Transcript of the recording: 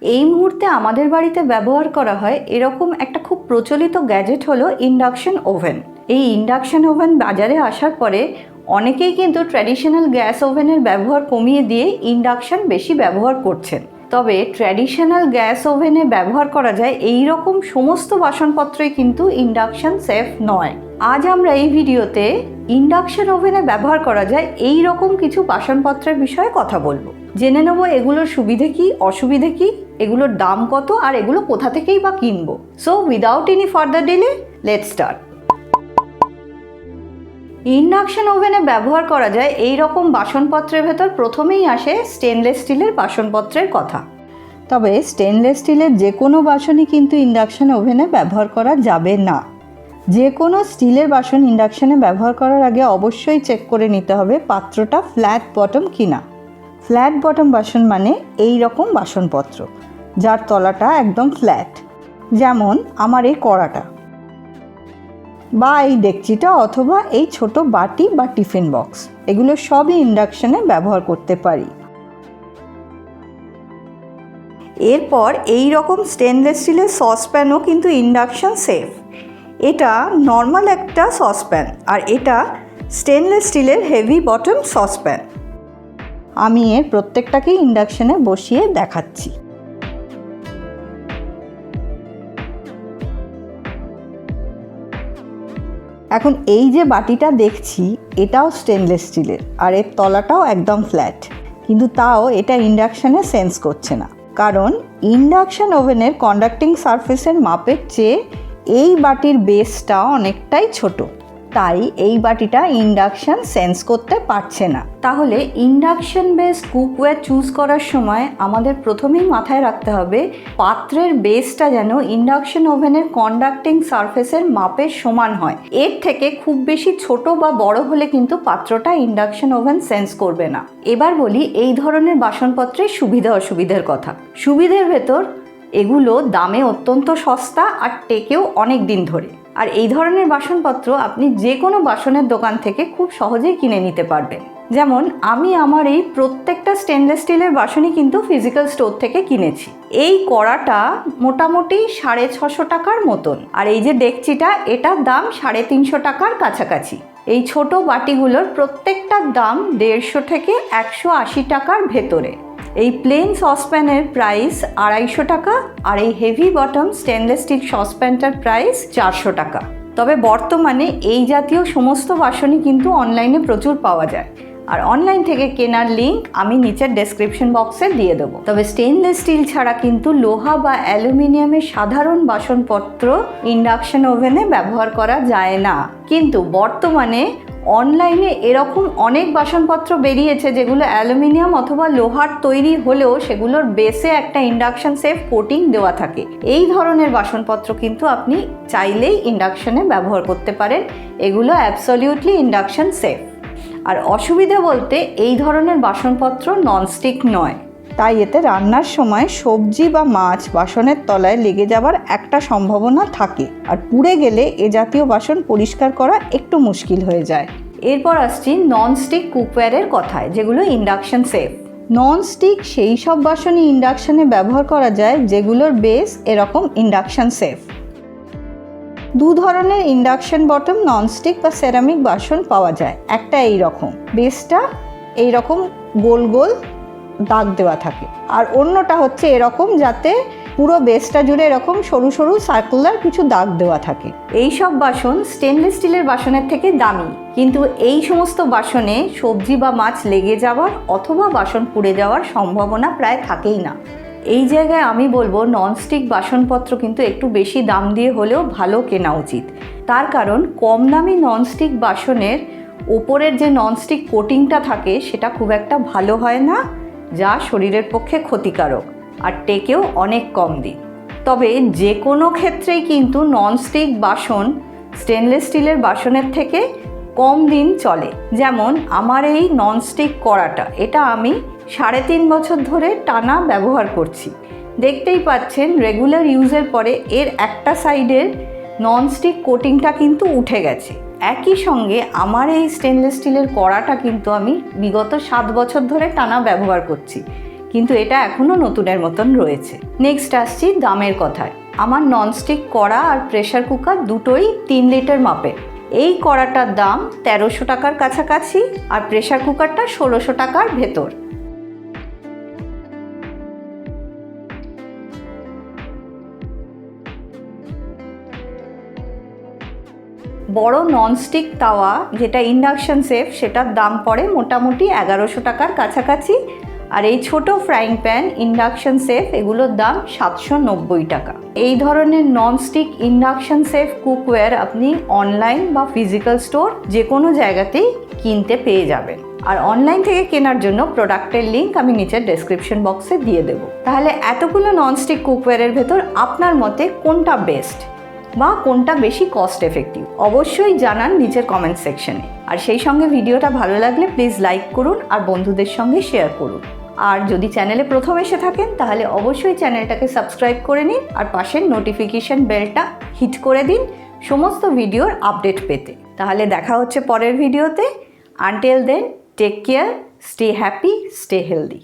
এই মুহূর্তে আমাদের বাড়িতে ব্যবহার করা হয় এরকম একটা খুব প্রচলিত গ্যাজেট হলো ইন্ডাকশন ওভেন। এই ইন্ডাকশন ওভেন বাজারে আসার পরে অনেকেই কিন্তু ট্র্যাডিশনাল গ্যাস ওভেনের ব্যবহার কমিয়ে দিয়ে ইন্ডাকশন বেশি ব্যবহার করছেন। তবে ট্র্যাডিশনাল গ্যাস ওভেনে ব্যবহার করা যায় এই রকম সমস্ত বাসনপত্রই কিন্তু ইন্ডাকশন সেফ নয়। আজ আমরা এই ভিডিওতে ইন্ডাকশন ওভেনে ব্যবহার করা যায় এই রকম কিছু বাসনপত্রের বিষয়ে কথা বলবো। জেনে নেব এগুলোর সুবিধে কি, অসুবিধে কি, এগুলোর দাম কত, আর এগুলো কোথা থেকেই বা কিনবো। So without any further delay let's start. Induction ওভেনে ব্যবহার করা যায় এই রকম বাসনপত্রের ভেতর প্রথমেই আসে স্টেনলেস স্টিলের বাসনপত্রের কথা। তবে স্টেনলেস স্টিলের যে কোনো বাসনই কিন্তু ইন্ডাকশন ওভেনে ব্যবহার করা যাবে না। যে কোনো স্টিলের বাসন ইন্ডাকশনে ব্যবহার করার আগে অবশ্যই চেক করে নিতে হবে পাত্রটা ফ্ল্যাট বটম কিনা। ফ্ল্যাট বটম বাসন মানে এই রকম বাসনপত্র যার তলাটা একদম ফ্ল্যাট, যেমন আমার এই কড়াটা বা এই ডেকচিটা অথবা এই ছোট বাটি বা টিফিন বক্স, এগুলো সবই ইন্ডাকশনে ব্যবহার করতে পারি। এরপর এই রকম স্টেনলেস স্টিলের সসপ্যানও কিন্তু ইন্ডাকশন সেফ। এটা নর্মাল একটা সসপ্যান আর এটা স্টেনলেস স্টিলের হেভি বটম সসপ্যান। আমি এর প্রত্যেকটাকেই ইন্ডাকশনে বসিয়ে দেখাচ্ছি। এখন এই যে বাটিটা দেখছি এটাও স্টেনলেস স্টিলের আর এর তলাটাও একদম ফ্ল্যাট, কিন্তু তাও এটা ইন্ডাকশনে সেন্স করছে না, কারণ ইন্ডাকশন ওভেনের কন্ডাক্টিং সারফেসের মাপের চেয়ে এই বাটির বেসটা অনেকটাই ছোট, তাই এই বাটিটা ইন্ডাকশন সেন্স করতে পারছে না। তাহলে ইন্ডাকশন বেসড কুকওয়্যার চুজ করার সময় আমাদের প্রথমেই মাথায় রাখতে হবে পাত্রের বেসটা যেন ইন্ডাকশন ওভেনের কন্ডাক্টিং সারফেসের মাপের সমান হয়। এর থেকে খুব বেশি ছোট বা বড় হলে কিন্তু পাত্রটা ইন্ডাকশন ওভেন সেন্স করবে না। এবার বলি এই ধরনের বাসনপত্রের সুবিধা অসুবিধার কথা। সুবিধের ভেতর এগুলো দামে অত্যন্ত সস্তা আর টেকেও অনেক দিন ধরে। আর এই ধরনের বাসনপত্র আপনি যে কোনো বাসনের দোকান থেকে খুব সহজেই কিনে নিতে পারবেন। যেমন আমি আমার এই প্রত্যেকটা স্টেনলেস স্টিলের বাসনই কিন্তু ফিজিক্যাল স্টোর থেকে কিনেছি। এই কড়াটা মোটামুটি 650 টাকার মতন, আর এই যে ডেকচিটা এটার দাম 350 টাকার কাছাকাছি। এই ছোট বাটিগুলোর প্রত্যেকটার দাম 150 থেকে 180 টাকার ভেতরে। এই প্লেন সসপ্যানের প্রাইস 250 টাকা আর এই হেভি বটম স্টেনলেস স্টিল সসপ্যানটার প্রাইস 400 টাকা। তবে বর্তমানে এই জাতীয় সমস্ত বাসনই কিন্তু অনলাইনে প্রচুর পাওয়া যায়, আর অনলাইন থেকে কেনার লিঙ্ক আমি নিচের ডেসক্রিপশন বক্সে দিয়ে দেবো। তবে স্টেনলেস স্টিল ছাড়া কিন্তু লোহা বা অ্যালুমিনিয়ামের সাধারণ বাসনপত্র ইন্ডাকশন ওভেনে ব্যবহার করা যায় না। কিন্তু বর্তমানে অনলাইনে এরকম অনেক বাসনপত্র বেরিয়েছে যেগুলো অ্যালুমিনিয়াম অথবা লোহার তৈরি হলেও সেগুলোর বেসে একটা ইন্ডাকশন সেফ কোটিং দেওয়া থাকে। এই ধরনের বাসনপত্র কিন্তু আপনি চাইলেই ইন্ডাকশনে ব্যবহার করতে পারেন। এগুলো অ্যাবসলিউটলি ইন্ডাকশন সেফ। আর অসুবিধা বলতে এই ধরনের বাসনপত্র ননস্টিক নয়, তাই এতে রান্নার সময় সবজি বা মাছ বাসনের তলায় লেগে যাবার একটা সম্ভাবনা থাকে, আর পুড়ে গেলে এ জাতীয় বাসন পরিষ্কার করা একটু মুশকিল হয়ে যায়। এরপর আসছি ননস্টিক কুকওয়্যারের কথায়, যেগুলো ইন্ডাকশন সেফ। ননস্টিক সেই সব বাসনই ইন্ডাকশনে ব্যবহার করা যায় যেগুলোর বেস এরকম ইন্ডাকশন সেফ। দু ধরনের ইন্ডাকশন বটম ননস্টিক বা সেরামিক বাসন পাওয়া যায়। একটা এই রকম, বেসটা এই রকম গোল গোল দাগ দেওয়া থাকে, আর অন্যটা হচ্ছে এরকম যাতে পুরো বেসটা জুড়ে এরকম সরু সরু সার্কুলার কিছু দাগ দেওয়া থাকে। এই সব বাসন স্টেনলেস স্টিলের বাসনের থেকে দামি, কিন্তু এই সমস্ত বাসনে সবজি বা মাছ লেগে যাওয়ার অথবা বাসন পুড়ে যাওয়ার সম্ভাবনা প্রায় থাকেই না। এই জায়গায় আমি বলবো ননস্টিক বাসনপত্র কিন্তু একটু বেশি দাম দিয়ে হলেও ভালো কেনা উচিত। তার কারণ কম দামি ননস্টিক বাসনের ওপরের যে ননস্টিক কোটিংটা থাকে সেটা খুব একটা ভালো হয় না, যা শরীরের পক্ষে ক্ষতিকারক, আর টেকেও অনেক কম দিন। তবে যে কোনো ক্ষেত্রেই কিন্তু ননস্টিক বাসন স্টেনলেস স্টিলের বাসনের থেকে কম দিন চলে। যেমন আমার এই ননস্টিক কড়াটা, এটা আমি 3.5 বছর ধরে টানা ব্যবহার করছি। দেখতেই পাচ্ছেন রেগুলার ইউজের পরে এর একটা সাইডের ননস্টিক কোটিংটা কিন্তু উঠে গেছে। একই সঙ্গে আমার এই স্টেনলেস স্টিলের কড়াটা কিন্তু আমি বিগত 7 বছর ধরে টানা ব্যবহার করছি, কিন্তু এটা এখনও নতুনের মতন রয়েছে। নেক্সট আসছি দামের কথায়। আমার ননস্টিক কড়া আর প্রেশার কুকার দুটোই 3 লিটার মাপের। এই কড়াটার দাম 1300 টাকার কাছাকাছি আর প্রেশার কুকারটা 1600 টাকার ভেতর। বড় ননস্টিক তাওয়া যেটা ইন্ডাকশন সেফ, সেটার দাম পড়ে মোটামুটি 1100 টাকার কাছাকাছি। আর এই ছোট ফ্রাইং প্যান ইন্ডাকশন সেফ, এগুলোর দাম 790 টাকা। এই ধরনের ননস্টিক ইন্ডাকশন সেফ কুকওয়্যার আপনি অনলাইন বা ফিজিক্যাল স্টোর যে কোনো জায়গাতেই কিনতে পেয়ে যাবেন। আর অনলাইন থেকে কেনার জন্য প্রোডাক্টের লিঙ্ক আমি নিচের ডেসক্রিপশন বক্সে দিয়ে দেবো। তাহলে এতগুলো ননস্টিক কুকওয়্যারের ভেতর আপনার মতে কোনটা বেস্ট বা কোনটা বেশি কস্ট এফেক্টিভ অবশ্যই জানান নিচের কমেন্ট সেকশনে। আর সেই সঙ্গে ভিডিওটা ভালো লাগলে প্লিজ লাইক করুন আর বন্ধুদের সঙ্গে শেয়ার করুন। আর যদি চ্যানেলে প্রথম এসে থাকেন তাহলে অবশ্যই চ্যানেলটাকে সাবস্ক্রাইব করে নিন আর পাশের নোটিফিকেশন বেলটা হিট করে দিন সমস্ত ভিডিওর আপডেট পেতে। তাহলে দেখা হচ্ছে পরের ভিডিওতে। Until then, take care, stay happy, stay healthy.